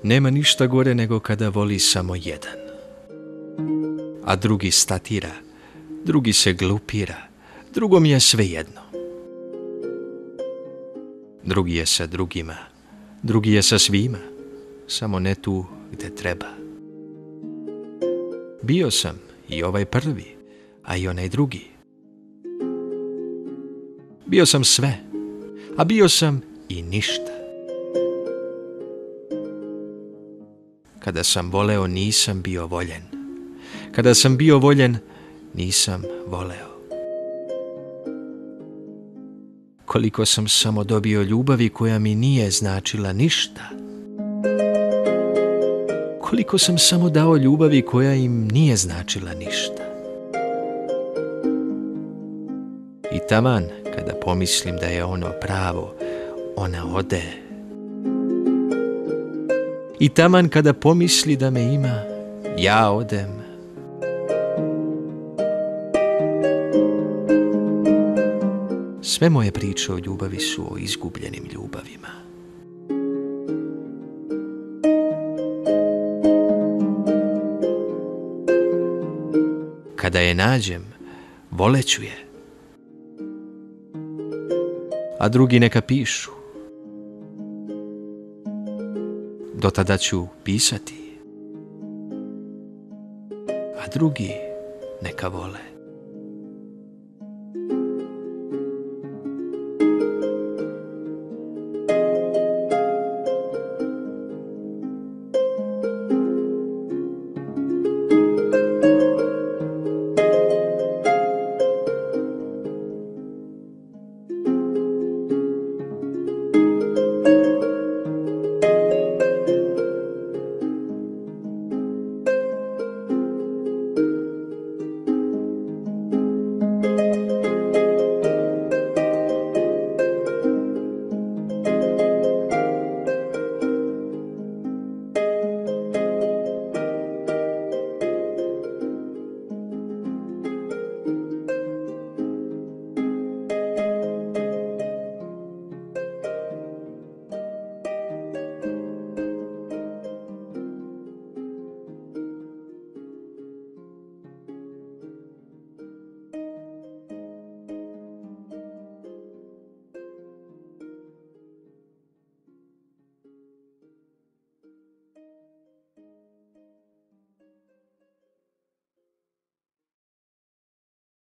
Nema ništa gore nego kada voli samo jedan, a drugi statira, drugi se glupira, drugom je svejedno. Drugi je sa drugima, drugi je sa svima, samo ne tu gde treba. Bio sam i ovaj prvi, a i onaj drugi. Bio sam sve, a bio sam i ništa. Kada sam voleo, nisam bio voljen. Kada sam bio voljen, nisam voleo. Koliko sam samo dobio ljubavi koja mi nije značila ništa. Koliko sam samo dao ljubavi koja im nije značila ništa. I taman kada pomislim da je ono pravo, ona ode. I taman kada pomisli da me ima, ja odem. Sve moje priče o ljubavi su o izgubljenim ljubavima. Kada je nađem, voleću je. A drugi neka pišu. Do tada ću pisati. A drugi neka vole.